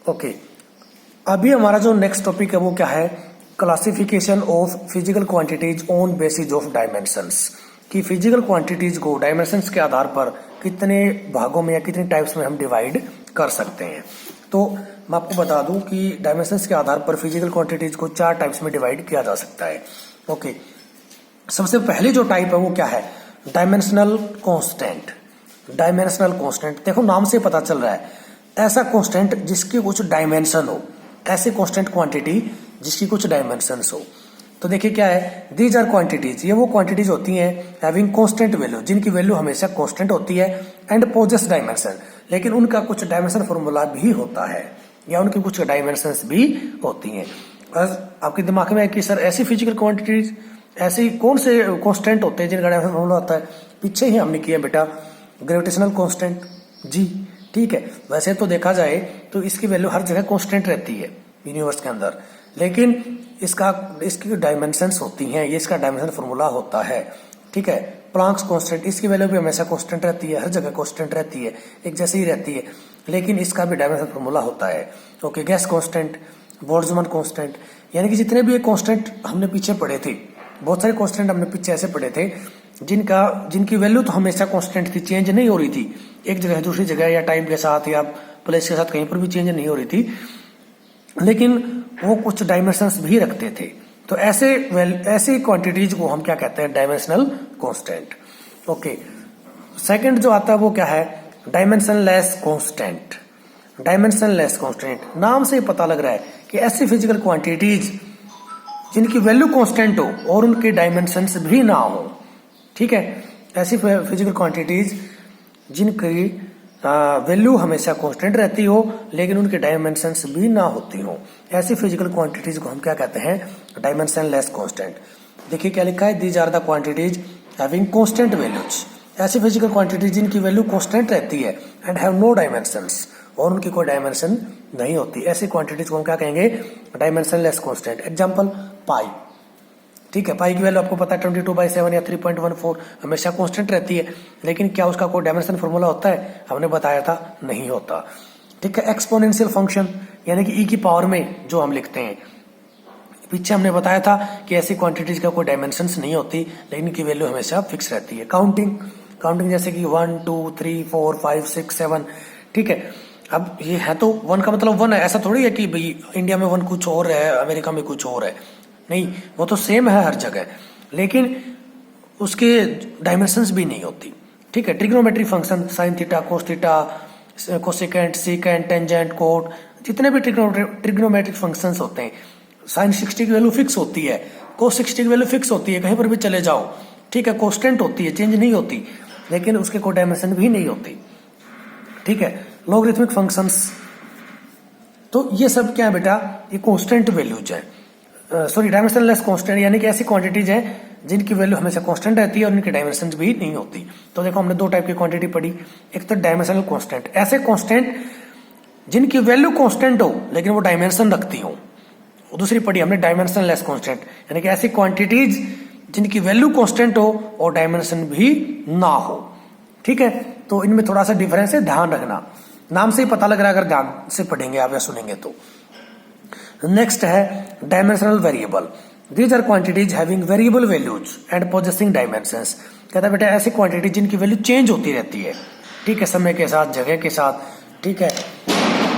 Okay, अभी हमारा जो नेक्स्ट टॉपिक है वो क्या है, classification of physical quantities on basis of dimensions. कि फिजिकल क्वांटिटीज को डायमेंशंस के आधार पर कितने भागों में या कितने टाइप्स में हम डिवाइड कर सकते हैं। तो मैं आपको बता दूं कि डायमेंशंस के आधार पर फिजिकल क्वांटिटीज को 4 टाइप्स में डिवाइड किया जा सकता है। ओके, सबसे पहले जो टाइप है वो क्या है, डायमेंशनल कांस्टेंट। डायमेंशनल कांस्टेंट, देखो नाम से पता चल रहा है, ऐसा कांस्टेंट जिसकी कुछ डायमेंशन हो, ऐसे कांस्टेंट क्वांटिटी जिसकी कुछ डायमेंशंस हो। तो देखिए क्या है, दीज आर क्वांटिटीज, ये वो क्वांटिटीज होती हैं हैविंग कांस्टेंट वैल्यू, जिनकी वैल्यू हमेशा कांस्टेंट होती है, एंड पोजेस डायमेंशन, लेकिन उनका कुछ डायमेंशन फॉर्मूला भी होता है या उनकी कुछ डायमेंशंस भी होती हैं। आपके दिमाग में है कि सर ऐसी फिजिकल क्वांटिटीज, ऐसे कौन से कांस्टेंट होते हैं जिनका डायमेंशन फॉर्मूला होता है, पीछे ही हमने किया बेटा ग्रेविटेशनल कांस्टेंट जी, ठीक है। वैसे तो देखा जाए तो इसकी वैल्यू हर जगह कांस्टेंट रहती है यूनिवर्स के अंदर, लेकिन इसकी डायमेंशंस होती हैं, ये इसका डायमेंशन फॉर्मूला होता है, ठीक है। प्लैंक्स कांस्टेंट, इसकी वैल्यू भी हमेशा कांस्टेंट रहती है, हर जगह कांस्टेंट रहती है, एक जैसी ही रहती है, लेकिन इसका भी डायमेंशन फॉर्मूला होता है। Okay, gas constant, Boltzmann constant, यानी कि जितने भी ये कांस्टेंट हमने पीछे पढ़े थे, बहुत सारे कांस्टेंट हमने पीछे ऐसे पढ़े थे जिनकी वैल्यू तो हमेशा कांस्टेंट थी, चेंज नहीं हो रही थी, एक जगह दूसरी जगह या टाइम के साथ या प्लेस के साथ कहीं पर भी चेंज नहीं हो रही थी, लेकिन वो कुछ डायमेंशंस भी रखते थे। तो ऐसे क्वांटिटीज को हम क्या कहते हैं, डायमेंशनल कांस्टेंट। ओके, सेकंड जो आता है वो क्या है, डायमेंशनलेस कांस्टेंट। डायमेंशनलेस कांस्टेंट, नाम से ही पता लग रहा है कि ऐसी फिजिकल क्वांटिटीज जिनकी वैल्यू कांस्टेंट हो और उनके डायमेंशंस भी ना हो, ठीक है। ऐसी फिजिकल क्वांटिटीज जिनकी वैल्यू हमेशा कांस्टेंट रहती हो लेकिन उनके डायमेंशंस भी ना होती हो, ऐसी फिजिकल क्वांटिटीज को हम क्या कहते हैं, डायमेंशनलेस कांस्टेंट। देखिए क्या लिखा है, these are the quantities having constant values. ऐसी फिजिकल क्वांटिटीज जिनकी वैल्यू कांस्टेंट रहती है एंड हैव नो डायमेंशंस, और उनकी कोई डायमेंशन नहीं होती, ऐसी क्वांटिटीज को हम क्या कहेंगे, डायमेंशनलेस कांस्टेंट। एग्जांपल पाई, ठीक है, पाई की वैल्यू आपको पता है 22/7 या 3.14 हमेशा कांस्टेंट रहती है, लेकिन क्या उसका कोई डायमेंशन फॉर्मूला होता है, हमने बताया था नहीं होता, ठीक है। एक्सपोनेंशियल फंक्शन, यानी कि ई की पावर में जो हम लिखते हैं, पीछे हमने बताया था कि ऐसी क्वांटिटीज का कोई डायमेंशंस नहीं होती लेकिन इनकी वैल्यू हमेशा फिक्स रहती है। काउंटिंग जैसे कि 1 2 3 4 5 6 7, ठीक है। अब ये है तो 1 का मतलब 1 है, ऐसा थोड़ी है कि भाई इंडिया में 1 कुछ और है, अमेरिका में कुछ और है, नहीं, वो तो सेम है हर जगह, लेकिन उसके डायमेंशंस भी नहीं होती, ठीक है। Trigonometry function, sine theta, cos theta, cosecant, secant, tangent, cot, जितने भी ट्रिग्नोमेट्रिक फंक्शंस होते हैं, साइन 60 की वैल्यू फिक्स होती है, कोस 60 की वैल्यू फिक्स होती है, कहीं पर भी चले जाओ, ठीक है, कांस्टेंट होती है, चेंज नहीं होती, लेकिन उसके कोई डायमेंशन भी नहीं होती, ठीक है। लॉगरिथमिक फंक्शंस, तो ये सब क्या है बेटा, ये कांस्टेंट वैल्यूज है, सॉरी डायमेंशनलेस कांस्टेंट, यानी कि ऐसी क्वांटिटीज हैं जिनकी वैल्यू हमेशा कांस्टेंट रहती है और उनकी डायमेंशंस भी नहीं होती। तो देखो हमने 2 टाइप की क्वांटिटी पढ़ी, एक तो डायमेंशनल कांस्टेंट, ऐसे कांस्टेंट जिनकी वैल्यू कांस्टेंट हो लेकिन वो डायमेंशन रखती हो। दूसरी पढ़ी हमने डायमेंशनलेस कांस्टेंट, यानी कि ऐसी क्वांटिटीज जिनकी वैल्यू कांस्टेंट हो और डायमेंशन भी ना हो, ठीक है। तो इनमें थोड़ा सा डिफरेंस है, ध्यान रखना, नाम से ही पता लग रहा है अगर ध्यान से पढ़ेंगे आप या सुनेंगे तो। नेक्स्ट है dimensional variable, these are quantities having variable values and possessing dimensions. कहता है बेटा ऐसी क्वांटिटी जिनकी वैल्यू चेंज होती रहती है, ठीक है, समय के साथ, जगह के साथ, ठीक है।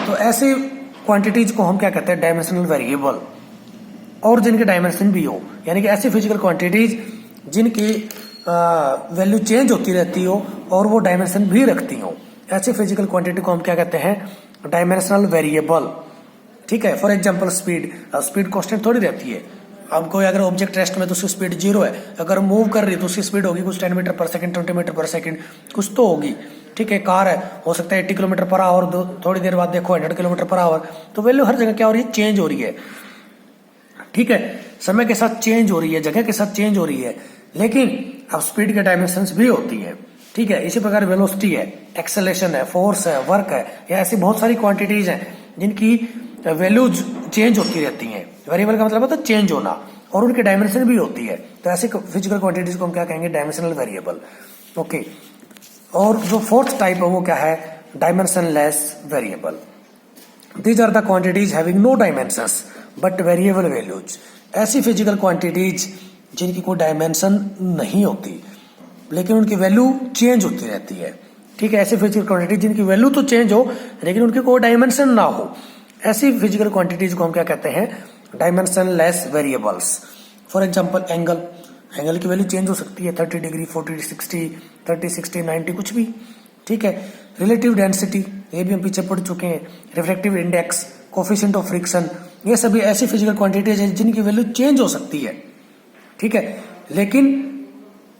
तो ऐसी क्वांटिटीज को हम क्या कहते हैं, डायमेंशनल वेरिएबल, और जिनके डायमेंशन भी हो, यानी कि ऐसी फिजिकल क्वांटिटीज जिनकी वैल्यू चेंज होती रहती हो और वो डायमेंशन भी रखती हो, ऐसी फिजिकल क्वांटिटी को हम क्या कहते हैं, डायमेंशनल वेरिएबल, ठीक है। फॉर एग्जाम्पल स्पीड कांस्टेंट थोड़ी रहती है, अब कोई अगर ऑब्जेक्ट रेस्ट में तो उसकी स्पीड 0 है, अगर मूव कर रही है तो उसकी स्पीड होगी कुछ 10 मीटर पर सेकंड, 20 मीटर पर सेकंड, कुछ तो होगी, ठीक है। कार है, हो सकता है 80 किलोमीटर पर आवर, थोड़ी देर बाद देखो 100 किलोमीटर पर आवर, तो वैल्यू हर जगह क्या हो रही है, चेंज हो रही है, ठीक है। समय के साथ चेंज हो रही है, जगह के साथ चेंज हो रही है, लेकिन अब स्पीड के डायमेंशंस भी होती है, ठीक है। इसी प्रकार वेलोसिटी है, एक्सेलेरेशन है, फोर्स है, वर्क है, या ऐसी बहुत सारी क्वांटिटीज हैं जिनकी वैल्यूज चेंज होती रहती हैं। वेरिएबल का मतलब होता है चेंज होना, और उनकी डायमेंशन भी होती है, तो ऐसे फिजिकल क्वांटिटीज को हम क्या कहेंगे, डायमेंशनल वेरिएबल, ओके। और जो फोर्थ टाइप है वो क्या है, dimensionless variable. These are the quantities having no dimensions but variable values. ऐसी फिजिकल क्वांटिटीज जिनकी कोई डायमेंशन नहीं होती लेकिन उनकी वैल्यू चेंज होती रहती है। ठीक है, ऐसी फिजिकल क्वांटिटी जिनकी वैल्यू तो चेंज हो लेकिन उनकी कोई डायमेंशन ना हो, ऐसी फिजिकल क्वांटिटीज को हम क्या कहते हैं? Dimension less variables. For example angle, angle की वैल्यू चेंज हो सकती है, 30 डिग्री, 40, 60, 30, 60, 90 कुछ भी। ठीक है, रिलेटिव डेंसिटी, ये भी हम पीछे पढ़ चुके हैं। Refractive index, coefficient of friction, ये सभी ऐसी फिजिकल क्वांटिटीज हैं जिनकी वैल्यू चेंज हो सकती है। ठीक है, लेकिन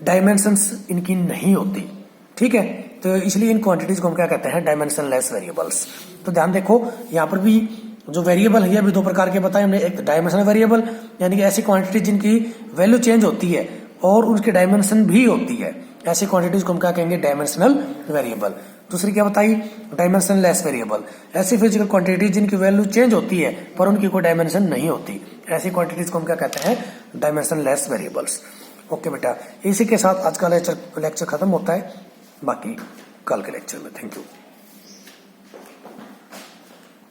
डायमेंशंस इनकी नहीं होती। ठीक है, तो इसलिए इन क्वांटिटीज को हम क्या कहते हैं? Dimension less variables. तो ध्यान देखो, यहाँ पर भी जो वेरिएबल है अभी दो प्रकार के बताए हमने। एक डायमेंशनल वेरिएबल यानी कि ऐसी क्वांटिटी जिनकी वैल्यू चेंज होती है और उनकी डायमेंशन भी होती है, ऐसी क्वांटिटीज को हम क्या कहेंगे? Dimensional variable. दूसरी क्या बताई? डायमेंशन लेस वेरिएबल, ऐसी फिजिकल क्वांटिटी जिनकी वैल्यू चेंज होती है पर उनकी कोई डायमेंशन नहीं होती, ऐसी क्वांटिटीज को हम क्या कहते हैं? Dimension less variables. ओके बेटा, इसी के साथ आज का लेक्चर खत्म होता है, बाकी कल के लेक्चर में। Thank you.